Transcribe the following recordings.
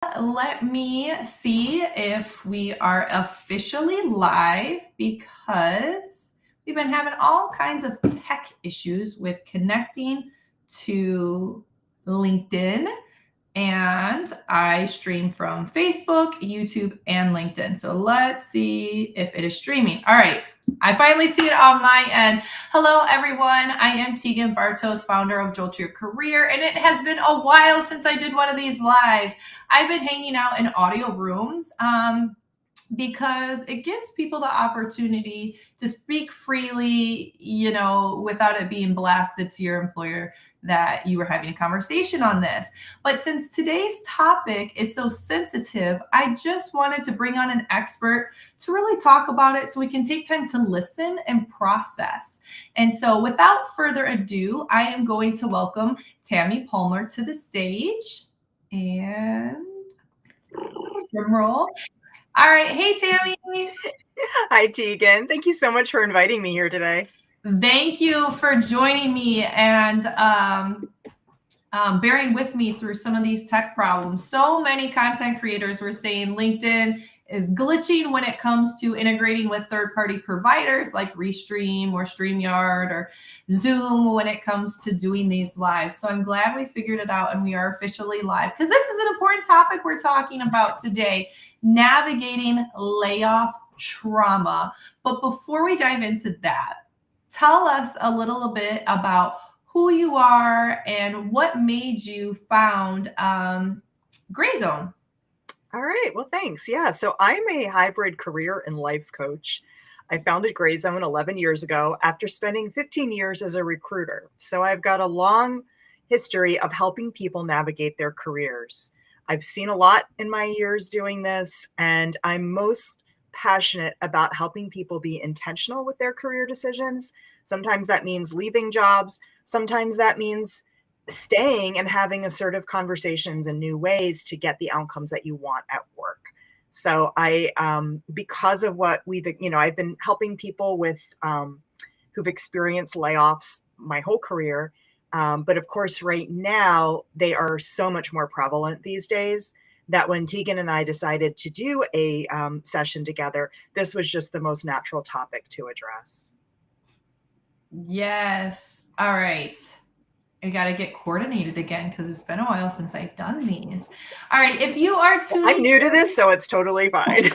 Let me see if we are officially live because we've been having all kinds of tech issues with connecting to LinkedIn. And I stream from Facebook, YouTube, and LinkedIn. So let's see if it is streaming. All right. I finally see it on my end. Hello, everyone. I am Tegan Bartos, founder of Jolt Your Career, and it has been a while since I did one of these lives. I've been hanging out in audio rooms because it gives people the opportunity to speak freely, without it being blasted to your employer that you were having a conversation on this. But since today's topic is so sensitive, I just wanted to bring on an expert to really talk about it so we can take time to listen and process. And so without further ado, I am going to welcome Tammy Palmer to the stage. And drum roll. All right. Hey, Tammy. Hi, Tegan. Thank you so much for inviting me here today. Thank you for joining me and bearing with me through some of these tech problems. So many content creators were saying LinkedIn is glitching when it comes to integrating with third-party providers like Restream or StreamYard or Zoom when it comes to doing these live. So I'm glad we figured it out and we are officially live because this is an important topic we're talking about today, navigating layoff trauma. But before we dive into that, tell us a little bit about who you are and what made you found Gray Zone. All right. Well, thanks. Yeah. So I'm a hybrid career and life coach. I founded Gray Zone 11 years ago after spending 15 years as a recruiter. So I've got a long history of helping people navigate their careers. I've seen a lot in my years doing this, and I'm most passionate about helping people be intentional with their career decisions. Sometimes that means leaving jobs. Sometimes that means staying and having assertive conversations in new ways to get the outcomes that you want at work. So because of what I've been helping people with who've experienced layoffs my whole career. But of course, right now, they are so much more prevalent these days that when Tegan and I decided to do a session together, this was just the most natural topic to address. Yes. All right. I got to get coordinated again because it's been a while since I've done these. All right. If you are tuning I'm new to this, so it's totally fine.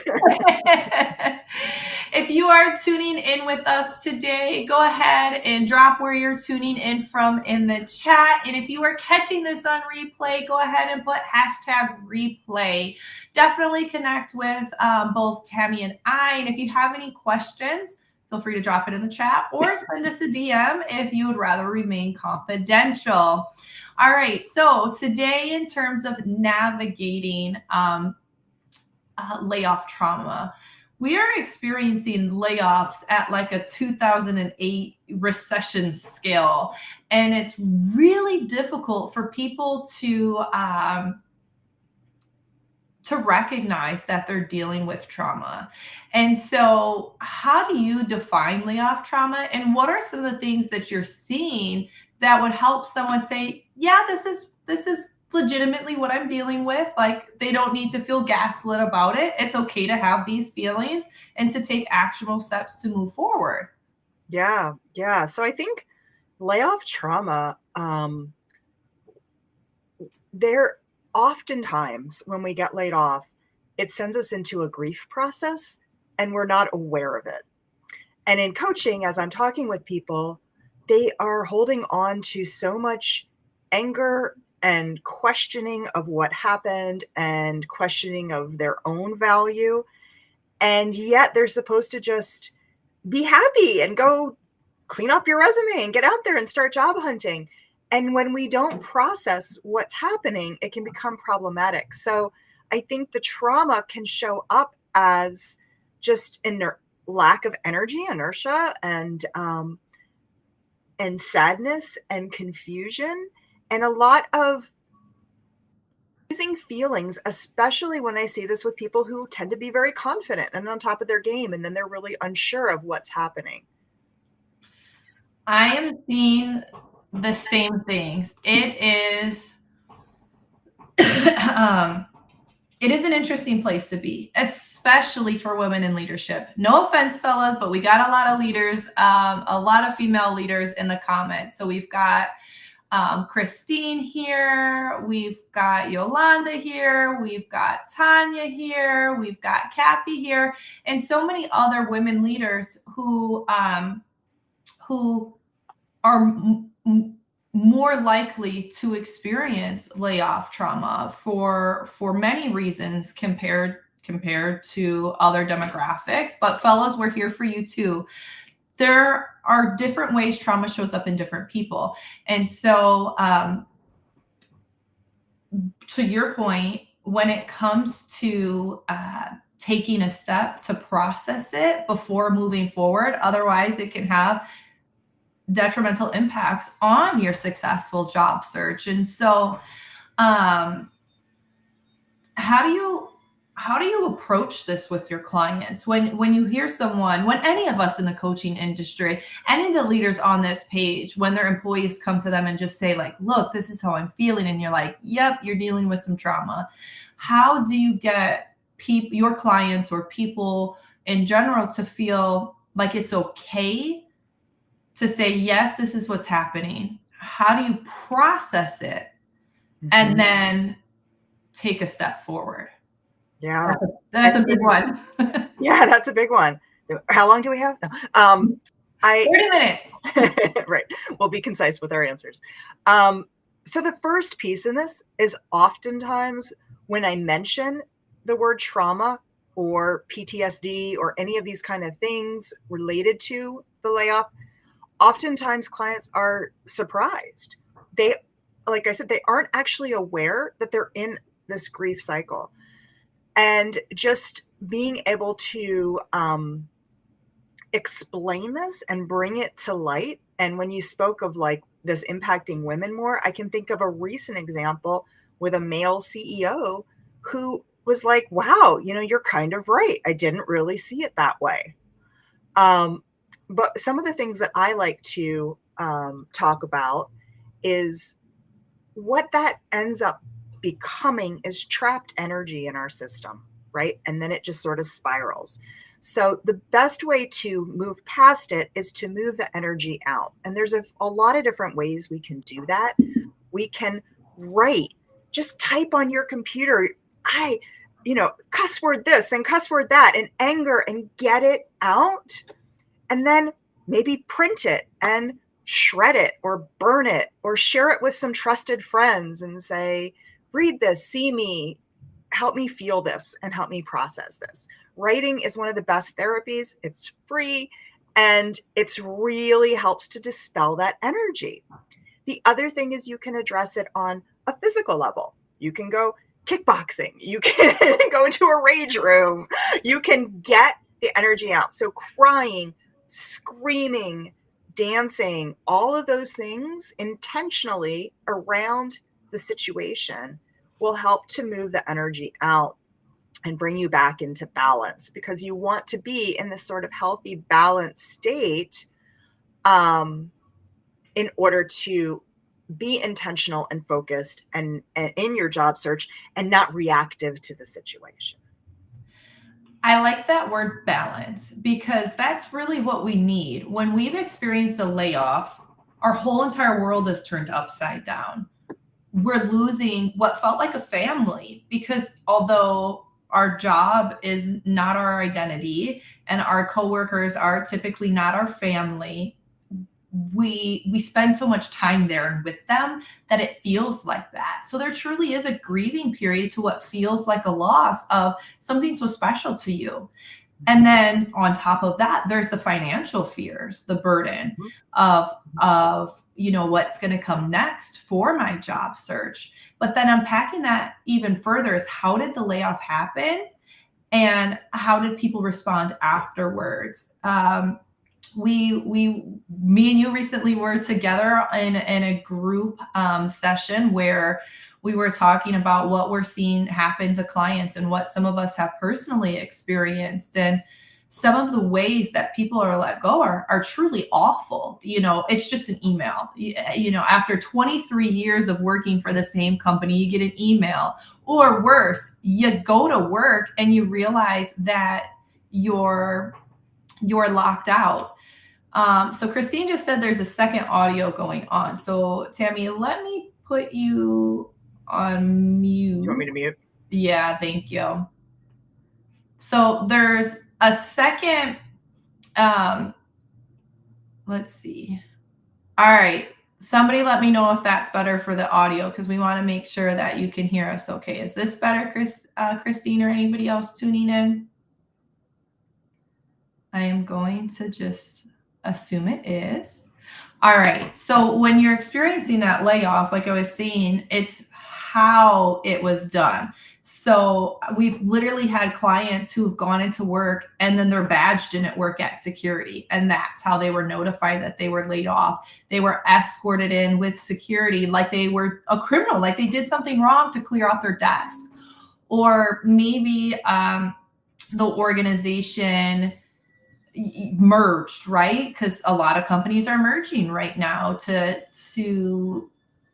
If you are tuning in with us today, go ahead and drop where you're tuning in from in the chat. And if you are catching this on replay, go ahead and put hashtag replay. Definitely connect with both Tammy and I. And if you have any questions, feel free to drop it in the chat or send us a DM if you would rather remain confidential. All right. So today, in terms of navigating layoff trauma, we are experiencing layoffs at like a 2008 recession scale. And it's really difficult for people to recognize that they're dealing with trauma. And so how do you define layoff trauma? And what are some of the things that you're seeing that would help someone say, yeah, this is legitimately what I'm dealing with. Like, they don't need to feel gaslit about it. It's okay to have these feelings and to take actionable steps to move forward. Yeah. So I think layoff trauma, there oftentimes when we get laid off, it sends us into a grief process and we're not aware of it. And in coaching, as I'm talking with people, they are holding on to so much anger and questioning of what happened and questioning of their own value. And yet they're supposed to just be happy and go clean up your resume and get out there and start job hunting. And when we don't process what's happening, it can become problematic. So I think the trauma can show up as just lack of energy, inertia, and sadness and confusion, and a lot of using feelings, especially when I see this with people who tend to be very confident and on top of their game, and then they're really unsure of what's happening. I am seeing the same things. It is It is an interesting place to be, especially for women in leadership. No offense, fellas, but we got a lot of leaders, a lot of female leaders in the comments. So we've got Christine here, we've got Yolanda here, we've got Tanya here, we've got Kathy here, and so many other women leaders who are more likely to experience layoff trauma for many reasons compared to other demographics. But fellows, we're here for you too. There are different ways trauma shows up in different people. And so to your point, when it comes to taking a step to process it before moving forward, otherwise it can have detrimental impacts on your successful job search. And so how do you approach this with your clients when you hear someone, when any of us in the coaching industry, any of the leaders on this page, when their employees come to them and just say like, look, this is how I'm feeling, and you're like, yep, you're dealing with some trauma. How do you get your clients or people in general to feel like it's okay to say, yes, this is what's happening? How do you process it and then take a step forward? Yeah. That's a big one. Yeah, that's a big one. How long do we have? 30 minutes. Right. We'll be concise with our answers. So the first piece in this is oftentimes when I mention the word trauma or PTSD or any of these kind of things related to the layoff, oftentimes clients are surprised. They, like I said, they aren't actually aware that they're in this grief cycle. And just being able to explain this and bring it to light. And when you spoke of like this impacting women more, I can think of a recent example with a male CEO who was like, wow, you're kind of right. I didn't really see it that way. But some of the things that I like to talk about is what that ends up becoming is trapped energy in our system, right? And then it just sort of spirals. So the best way to move past it is to move the energy out. And there's a lot of different ways we can do that. We can write, just type on your computer, cuss word this and cuss word that, and anger, and get it out. And then maybe print it and shred it or burn it or share it with some trusted friends and say, read this, see me, help me feel this, and help me process this. Writing is one of the best therapies. It's free, and it's really helps to dispel that energy. The other thing is you can address it on a physical level. You can go kickboxing. You can go into a rage room. You can get the energy out. So crying, screaming, dancing, all of those things intentionally around the situation will help to move the energy out and bring you back into balance, because you want to be in this sort of healthy, balanced state in order to be intentional and focused and in your job search and not reactive to the situation. I like that word balance, because that's really what we need. When we've experienced a layoff, our whole entire world is turned upside down. We're losing what felt like a family, because although our job is not our identity and our coworkers are typically not our family, we spend so much time there and with them that it feels like that. So there truly is a grieving period to what feels like a loss of something so special to you. And then on top of that, there's the financial fears, the burden of what's going to come next for my job search. But then unpacking that even further is, how did the layoff happen and how did people respond afterwards? Me and you recently were together in a group session where we were talking about what we're seeing happen to clients and what some of us have personally experienced. And some of the ways that people are let go are truly awful. It's just an email. After 23 years of working for the same company, you get an email. Or worse, you go to work and you realize that you're locked out. So Christine just said there's a second audio going on. So Tammy, let me put you on mute. Do you want me to mute? Yeah, thank you. So there's a second, let's see. All right. Somebody let me know if that's better for the audio, because we want to make sure that you can hear us okay. Is this better, Christine, or anybody else tuning in? I am going to just assume it is. All right. So when you're experiencing that layoff, like I was saying, it's how it was done. So we've literally had clients who've gone into work and then their badge didn't work at security. And that's how they were notified that they were laid off. They were escorted in with security like they were a criminal, like they did something wrong to clear off their desk. Or maybe the organization merged, right? Because a lot of companies are merging right now to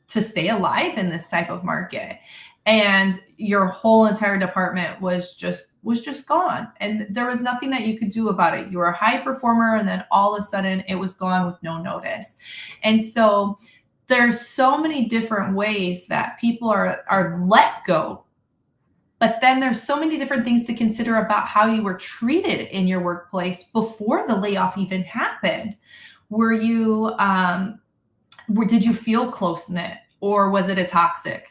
stay alive in this type of market, and your whole entire department was just gone, and there was nothing that you could do about it. You were a high performer, and then all of a sudden it was gone with no notice. And so there's so many different ways that people are let go. But then there's so many different things to consider about how you were treated in your workplace before the layoff even happened. Were you, did you feel close knit, or was it a toxic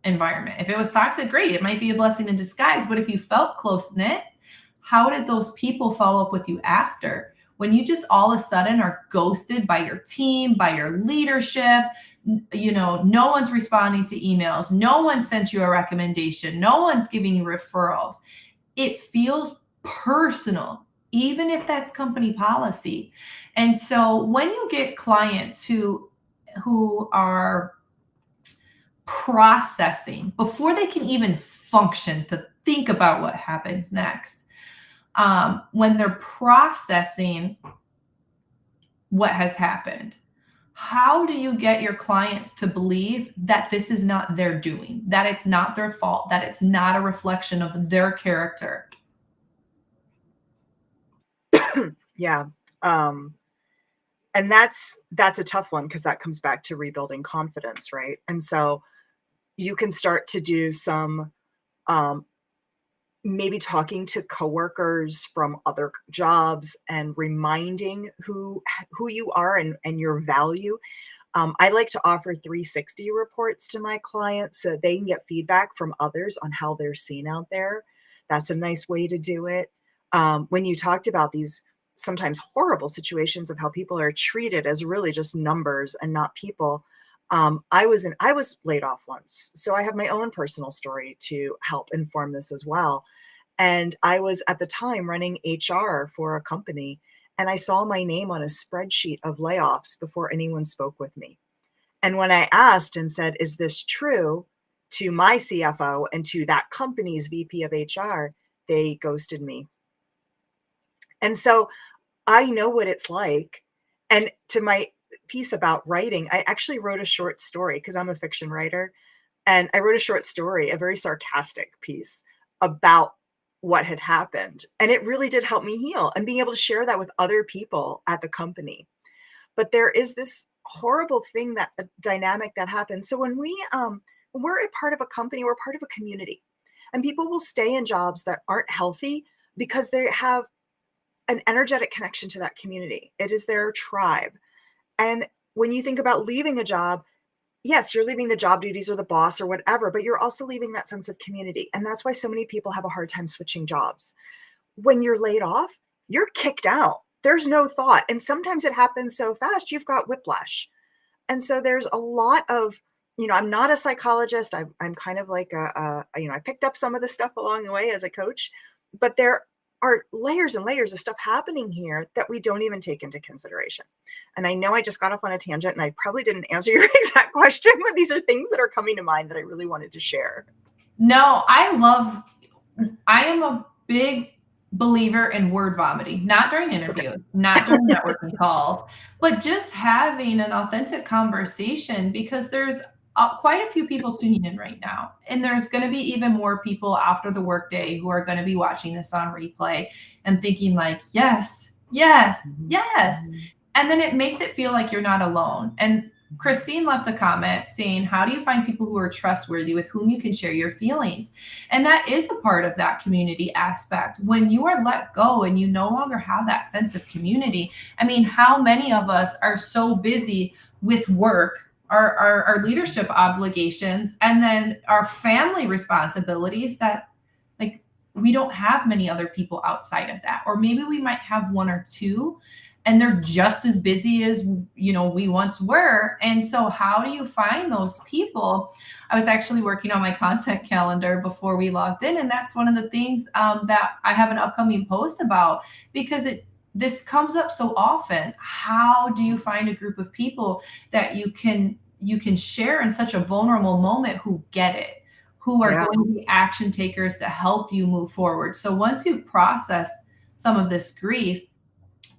environment? If it was toxic, great, it might be a blessing in disguise. But if you felt close knit, how did those people follow up with you after? When you just all of a sudden are ghosted by your team, by your leadership, no one's responding to emails, no one sent you a recommendation, no one's giving you referrals, it feels personal, even if that's company policy. And so when you get clients who are processing before they can even function to think about what happens next, when they're processing what has happened, how do you get your clients to believe that this is not their doing, that it's not their fault, that it's not a reflection of their character? Yeah. And that's a tough one, because that comes back to rebuilding confidence, right? And so you can start to do some maybe talking to coworkers from other jobs and reminding who you are and your value. I like to offer 360 reports to my clients so they can get feedback from others on how they're seen out there. That's a nice way to do it. When you talked about these sometimes horrible situations of how people are treated as really just numbers and not people, I was laid off once, so I have my own personal story to help inform this as well. And I was at the time running HR for a company, and I saw my name on a spreadsheet of layoffs before anyone spoke with me. And when I asked and said, "Is this true?" to my CFO and to that company's VP of HR, they ghosted me. And so I know what it's like. And to my piece about writing, I actually wrote a short story because I'm a fiction writer. And I wrote a short story, a very sarcastic piece about what had happened. And it really did help me heal and being able to share that with other people at the company. But there is this horrible thing, that a dynamic that happens. So when we're a part of a company, we're part of a community. And people will stay in jobs that aren't healthy because they have an energetic connection to that community. It is their tribe. And when you think about leaving a job, yes, you're leaving the job duties or the boss or whatever, but you're also leaving that sense of community. And that's why so many people have a hard time switching jobs. When you're laid off, you're kicked out. There's no thought. And sometimes it happens so fast, you've got whiplash. And so there's a lot of, I'm not a psychologist. I'm kind of like I picked up some of the stuff along the way as a coach, but there are layers and layers of stuff happening here that we don't even take into consideration. And I know I just got off on a tangent and I probably didn't answer your exact question, but these are things that are coming to mind that I really wanted to share. No, I am a big believer in word vomiting, not during Okay. interviews, not during networking calls, but just having an authentic conversation because there's quite a few people tuning in right now. And there's going to be even more people after the workday who are going to be watching this on replay and thinking, like, yes, yes, Mhm, yes. mhm, And then it makes it feel like you're not alone. And mhm. Christine left a comment saying, how do you find people who are trustworthy with whom you can share your feelings? And that is a part of that community aspect. When you are let go and you no longer have that sense of community, I mean, how many of us are so busy with work, our leadership obligations, and then our family responsibilities that, like, we don't have many other people outside of that. Or maybe we might have one or two, and they're just as busy as we once were. And so how do you find those people? I was actually working on my content calendar before we logged in, and that's one of the things that I have an upcoming post about, because this comes up so often. How do you find a group of people that you can share in such a vulnerable moment, who get it, who are Yeah, going to be action takers to help you move forward? So once you've processed some of this grief,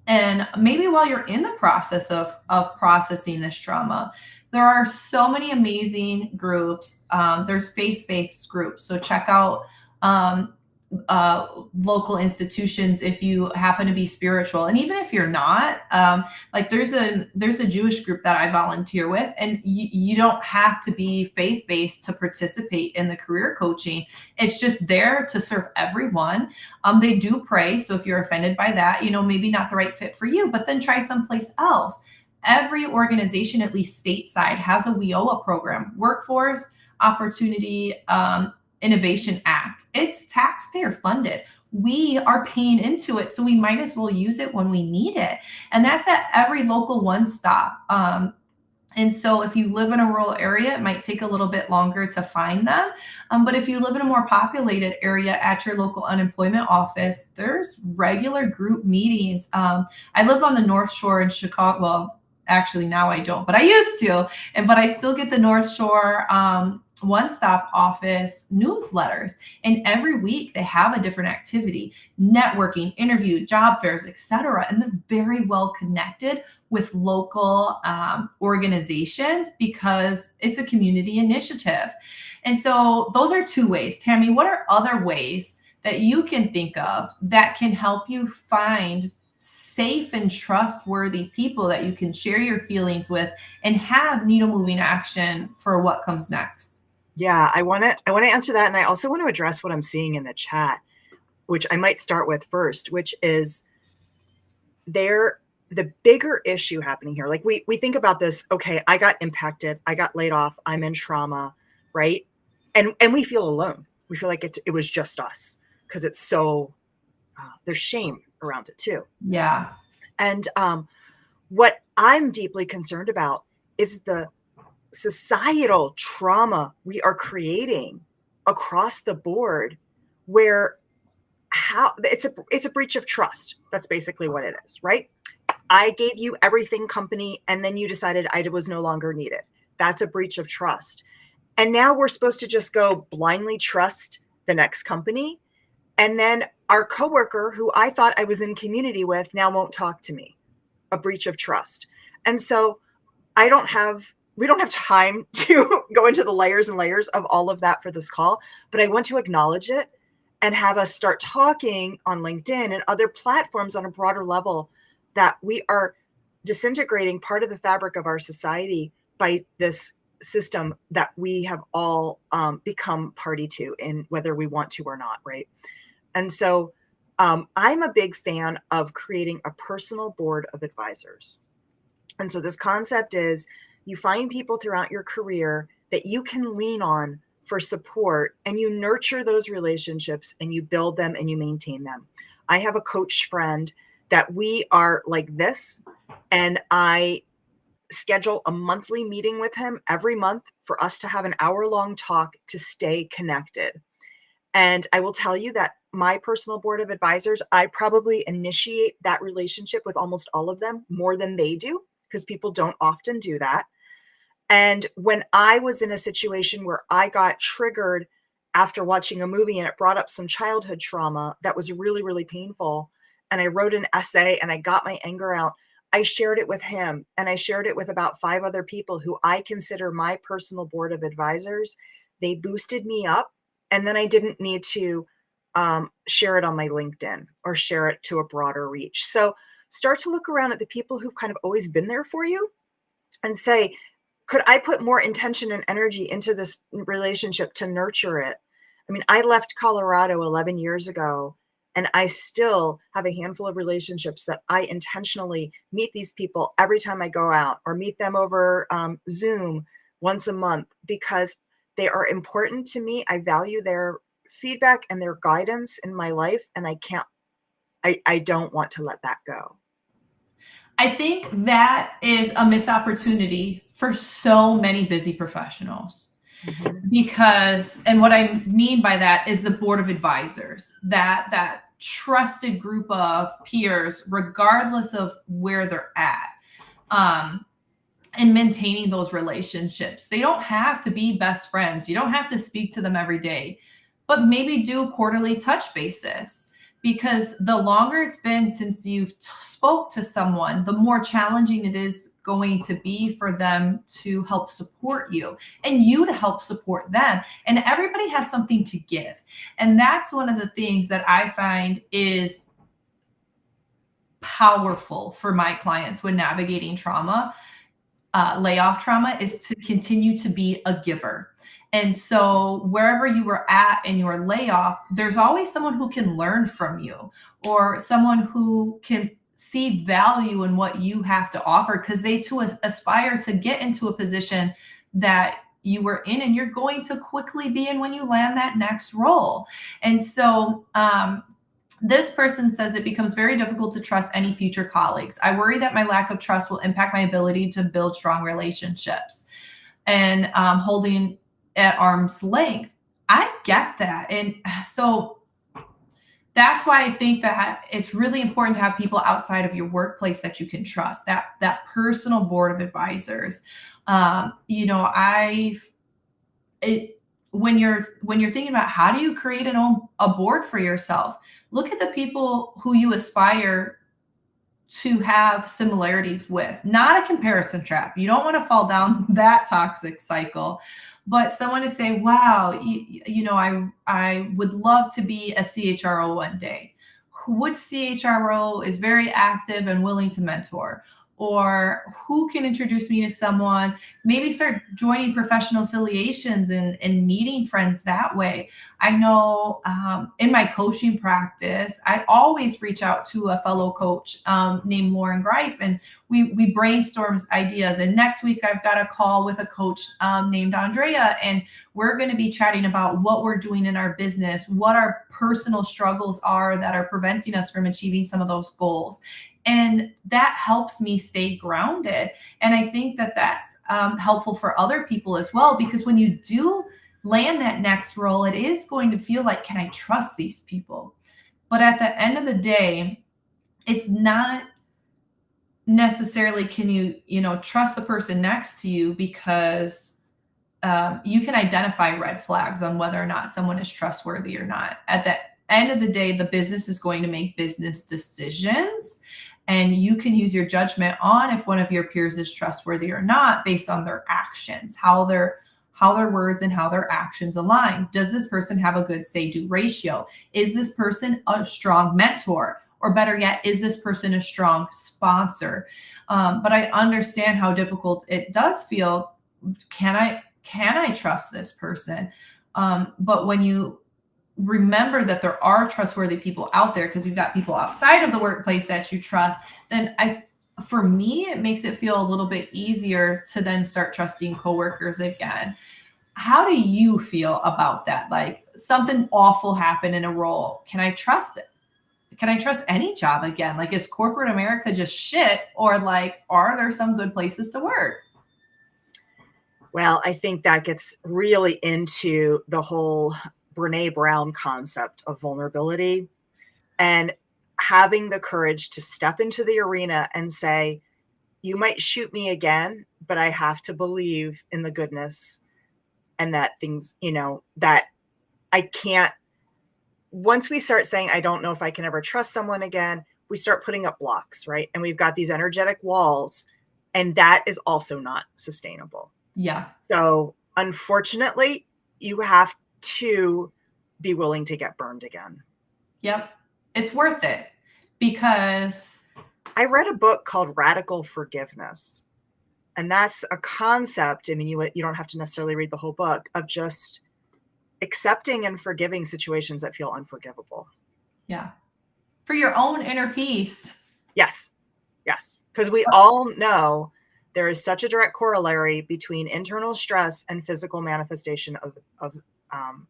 and maybe while you're in the process of processing this trauma, there are so many amazing groups. There's faith-based groups, so check out um, local institutions if you happen to be spiritual, and even if you're not, like there's a Jewish group that I volunteer with, and you don't have to be faith-based to participate in the career coaching. It's just there to serve everyone. They do pray, so if you're offended by that, maybe not the right fit for you, but then try someplace else. Every organization, at least stateside, has a WIOA program, Workforce Opportunity Innovation Act. It's taxpayer funded. We are paying into it, so we might as well use it when we need it. And that's at every local one stop. And so if you live in a rural area, it might take a little bit longer to find them. But if you live in a more populated area, at your local unemployment office, there's regular group meetings. I live on the North Shore in Chicago. Well, actually, now I don't, but I used to. But I still get the North Shore One Stop Office newsletters. And every week they have a different activity: networking, interview, job fairs, etc. And they're very well connected with local organizations because it's a community initiative. And so those are two ways. Tammy, what are other ways that you can think of that can help you find safe and trustworthy people that you can share your feelings with and have needle moving action for what comes next? yeah, I wanna answer that, and I also want to address what I'm seeing in the chat, which I might start with first, which is there the bigger issue happening here. Like we think about this, okay, I got impacted, I got laid off, I'm in trauma, right? And we feel alone. We feel like it was just us because it's so there's shame around it too. Yeah. And what I'm deeply concerned about is the societal trauma we are creating across the board, where how it's a breach of trust. That's basically what it is, right? I gave you everything, company, and then you decided I was no longer needed. That's a breach of trust. And now we're supposed to just go blindly trust the next company. And then our coworker, who I thought I was in community with, now won't talk to me. A breach of trust. And so we don't have time to go into the layers and layers of all of that for this call, but I want to acknowledge it and have us start talking on LinkedIn and other platforms on a broader level, that we are disintegrating part of the fabric of our society by this system that we have all become party to, in whether we want to or not, right? And so I'm a big fan of creating a personal board of advisors. And so this concept is, you find people throughout your career that you can lean on for support, and you nurture those relationships and you build them and you maintain them. I have a coach friend that we are like this, and I schedule a monthly meeting with him every month for us to have an hour-long talk to stay connected. And I will tell you that my personal board of advisors, I probably initiate that relationship with almost all of them more than they do, because people don't often do that. And when I was in a situation where I got triggered after watching a movie and it brought up some childhood trauma that was really, really painful. And I wrote an essay and I got my anger out. I shared it with him and I shared it with about 5 other people who I consider my personal board of advisors. They boosted me up, and then I didn't need to share it on my LinkedIn or share it to a broader reach. So start to look around at the people who've kind of always been there for you and say, could I put more intention and energy into this relationship to nurture it? I mean, I left Colorado 11 years ago, and I still have a handful of relationships that I intentionally meet these people every time I go out or meet them over Zoom once a month because they are important to me. I value their feedback and their guidance in my life, and I don't want to let that go. I think that is a missed opportunity for so many busy professionals. Mhm. Because, and what I mean by that is the board of advisors, that trusted group of peers, regardless of where they're at. Um, and maintaining those relationships. They don't have to be best friends. You don't have to speak to them every day, but maybe do quarterly touch basis, because the longer it's been since you've spoke to someone, the more challenging it is going to be for them to help support you and you to help support them. And everybody has something to give. And that's one of the things that I find is powerful for my clients when navigating trauma, layoff trauma, is to continue to be a giver. And so, wherever you were at in your layoff, there's always someone who can learn from you or someone who can see value in what you have to offer because they too aspire to get into a position that you were in and you're going to quickly be in when you land that next role. And so, this person says it becomes very difficult to trust any future colleagues. I worry that my lack of trust will impact my ability to build strong relationships and holding at arm's length. I get that. And so that's why I think that it's really important to have people outside of your workplace that you can trust, that personal board of advisors. You know, it when you're thinking about how do you create a board for yourself, look at the people who you aspire to have similarities with, not a comparison trap. You don't want to fall down that toxic cycle, but someone to say, wow, I would love to be a CHRO one day. Which CHRO is very active and willing to mentor? Or who can introduce me to someone? Maybe start joining professional affiliations and meeting friends that way. I know in my coaching practice, I always reach out to a fellow coach named Lauren Greif, and we brainstorm ideas. And next week, I've got a call with a coach named Andrea, and we're going to be chatting about what we're doing in our business, what our personal struggles are that are preventing us from achieving some of those goals. And that helps me stay grounded. And I think that that's helpful for other people as well, because when you do land that next role, it is going to feel like, can I trust these people? But at the end of the day, it's not necessarily can you trust the person next to you, because you can identify red flags on whether or not someone is trustworthy or not. At the end of the day, the business is going to make business decisions, and you can use your judgment on if one of your peers is trustworthy or not based on their actions, how their words and how their actions align. Does this person have a good say-do ratio? Is this person a strong mentor? Or better yet, is this person a strong sponsor? But I understand how difficult it does feel. Can I trust this person? But when you remember that there are trustworthy people out there, because you've got people outside of the workplace that you trust, then for me, it makes it feel a little bit easier to then start trusting coworkers again. How do you feel about that? Like, something awful happened in a role. Can I trust it? Can I trust any job again? Like, is corporate America just shit? Or like, are there some good places to work? Well, I think that gets really into the whole Brene Brown concept of vulnerability and having the courage to step into the arena and say, you might shoot me again, but I have to believe in the goodness and that things, that I can't, once we start saying, I don't know if I can ever trust someone again, we start putting up blocks, right? And we've got these energetic walls, and that is also not sustainable. Yeah. So unfortunately, you have to be willing to get burned again. Yep. It's worth it because I read a book called Radical Forgiveness. And that's a concept. I mean, you don't have to necessarily read the whole book, of just accepting and forgiving situations that feel unforgivable. yeah, for your own inner peace. Yes. Yes. Because we all know there is such a direct corollary between internal stress and physical manifestation um,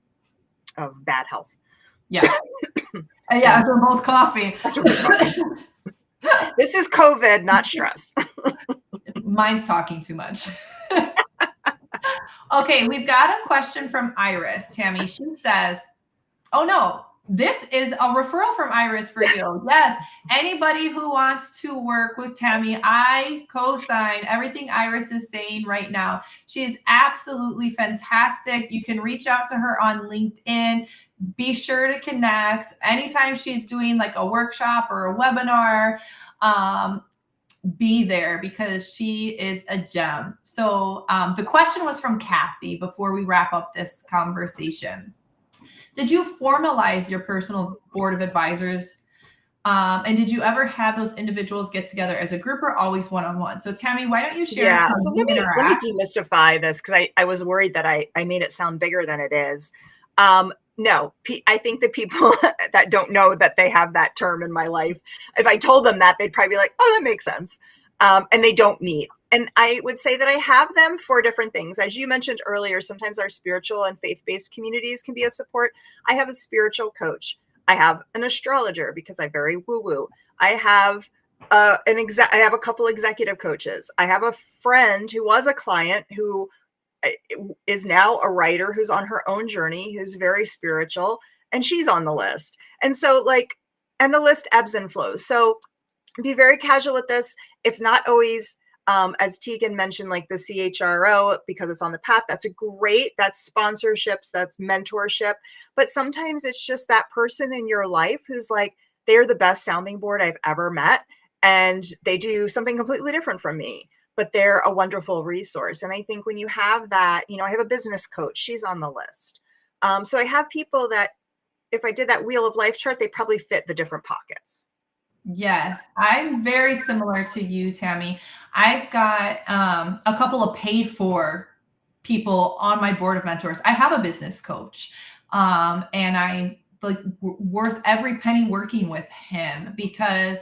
of bad health. Yeah. Yeah, we're both coughing. This is COVID, not stress. Mine's talking too much. Okay, we've got a question from Iris. Tammy, she says, oh no, this is a referral from Iris for you. Yes, anybody who wants to work with Tammy, I co-sign everything Iris is saying right now. She is absolutely fantastic. You can reach out to her on LinkedIn. Be sure to connect. Anytime she's doing like a workshop or a webinar, be there because she is a gem. So the question was from Kathy before we wrap up this conversation. Did you formalize your personal board of advisors? And did you ever have those individuals get together as a group or always one-on-one? So Tammy, why don't you share Yeah, how so you let me interact? demystify this, because I was worried that I made it sound bigger than it is. No, I think the people that don't know that they have that term in my life, if I told them that, they'd probably be like, oh, that makes sense. And they don't meet. And I would say that I have them for different things. As you mentioned earlier, sometimes our spiritual and faith-based communities can be a support. I have a spiritual coach. I have an astrologer because I'm very woo-woo. I have I have a couple executive coaches. I have a friend who was a client who is now a writer who's on her own journey, who's very spiritual, and she's on the list. And so and the list ebbs and flows. So be very casual with this. It's not always, as Tegan mentioned, like the CHRO, because it's on the path. That's that's sponsorships, that's mentorship. But sometimes it's just that person in your life who's like, they're the best sounding board I've ever met. And they do something completely different from me, but they're a wonderful resource. And I think when you have that, I have a business coach, she's on the list. So I have people that, if I did that wheel of life chart, they probably fit the different pockets. Yes, I'm very similar to you, Tammy. I've got a couple of paid for people on my board of mentors. I have a business coach, and I like worth every penny working with him because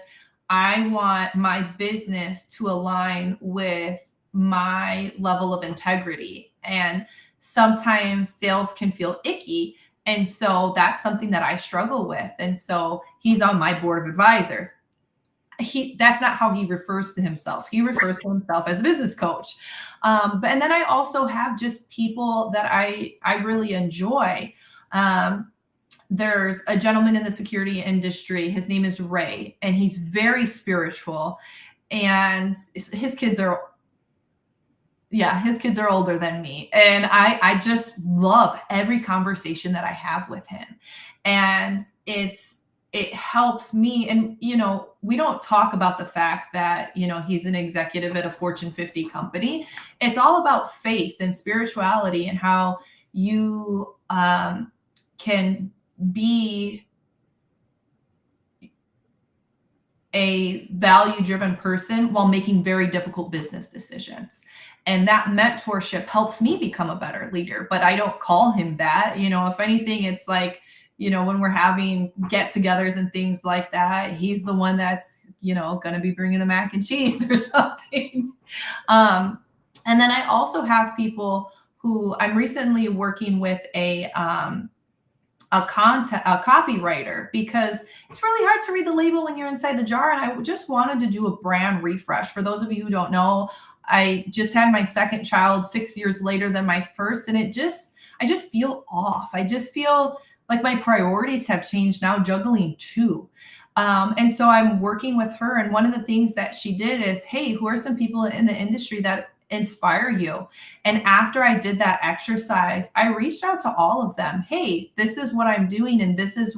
I want my business to align with my level of integrity. And sometimes sales can feel icky. And so that's something that I struggle with. And so he's on my board of advisors. That's not how he refers to himself. He refers to himself as a business coach. And then I also have just people that I really enjoy. There's a gentleman in the security industry. His name is Ray, and he's very spiritual. And his kids are older than me. And I just love every conversation that I have with him. And it helps me. And, we don't talk about the fact that, he's an executive at a Fortune 50 company. It's all about faith and spirituality and how you can be a value-driven person while making very difficult business decisions. And that mentorship helps me become a better leader, but I don't call him that. If anything, it's like, when we're having get-togethers and things like that, he's the one that's, going to be bringing the mac and cheese or something. And then I also have people who I'm recently working with a copywriter, because it's really hard to read the label when you're inside the jar. And I just wanted to do a brand refresh. For those of you who don't know, I just had my second child 6 years later than my first. And I just feel off. I just feel like my priorities have changed now, juggling two. And so I'm working with her. And one of the things that she did is, hey, who are some people in the industry that inspire you. And after I did that exercise, I reached out to all of them. Hey, this is what I'm doing, and this is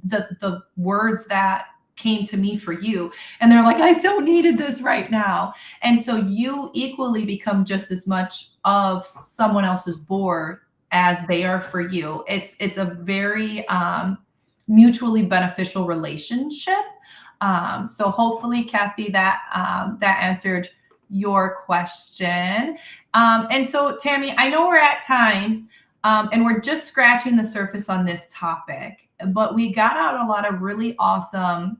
the words that came to me for you. And they're like, I so needed this right now. And so you equally become just as much of someone else's board as they are for you. It's a very mutually beneficial relationship. So hopefully, Kathy, that answered your question. And so, Tammy, I know we're at time, and we're just scratching the surface on this topic, but we got out a lot of really awesome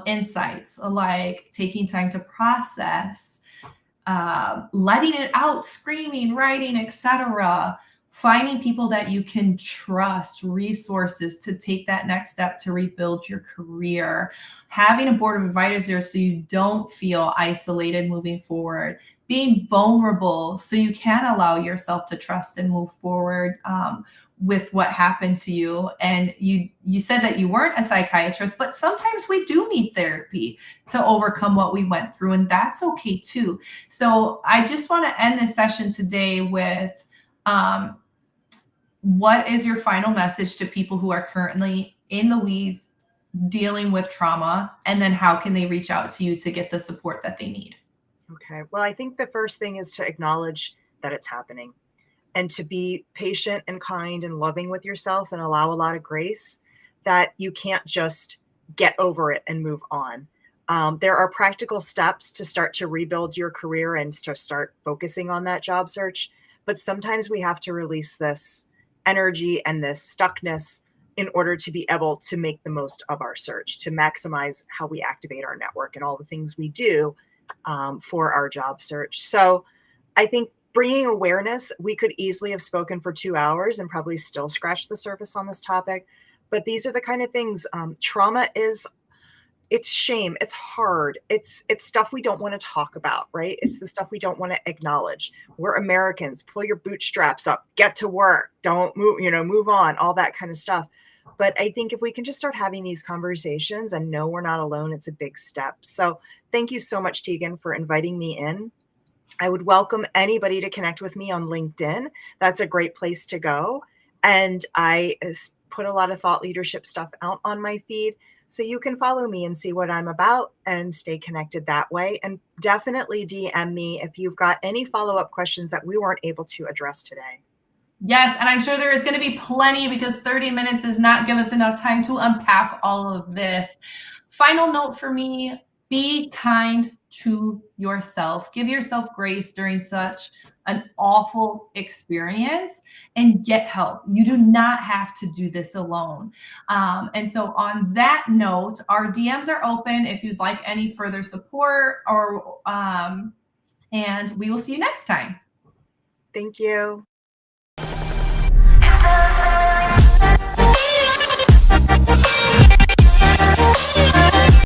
insights, like taking time to process, letting it out, screaming, writing, etc. Finding people that you can trust, resources to take that next step to rebuild your career, having a board of advisors so you don't feel isolated moving forward, being vulnerable so you can allow yourself to trust and move forward with what happened to you. And you said that you weren't a psychiatrist, but sometimes we do need therapy to overcome what we went through, and that's okay too. So I just want to end this session today with what is your final message to people who are currently in the weeds dealing with trauma, and then how can they reach out to you to get the support that they need? Okay. Well, I think the first thing is to acknowledge that it's happening and to be patient and kind and loving with yourself and allow a lot of grace, that you can't just get over it and move on. There are practical steps to start to rebuild your career and to start focusing on that job search. But sometimes we have to release this energy and this stuckness in order to be able to make the most of our search, to maximize how we activate our network and all the things we do for our job search. So I think bringing awareness, we could easily have spoken for 2 hours and probably still scratch the surface on this topic. But these are the kind of things, trauma is, it's shame, it's hard, it's stuff we don't want to talk about, right? It's the stuff we don't want to acknowledge. We're Americans. Pull your bootstraps up, get to work, don't move, move on, all that kind of stuff. But I think if we can just start having these conversations and know we're not alone, it's a big step. So thank you so much, Tegan, for inviting me in. I would welcome anybody to connect with me on LinkedIn. That's a great place to go. And I put a lot of thought leadership stuff out on my feed. So you can follow me and see what I'm about and stay connected that way. And definitely DM me if you've got any follow-up questions that we weren't able to address today. Yes, and I'm sure there is going to be plenty, because 30 minutes does not give us enough time to unpack all of this. Final note for me, be kind to yourself. Give yourself grace during such an awful experience, and get help. You do not have to do this alone. And so on that note, our DMs are open if you'd like any further support, or and we will see you next time. Thank you.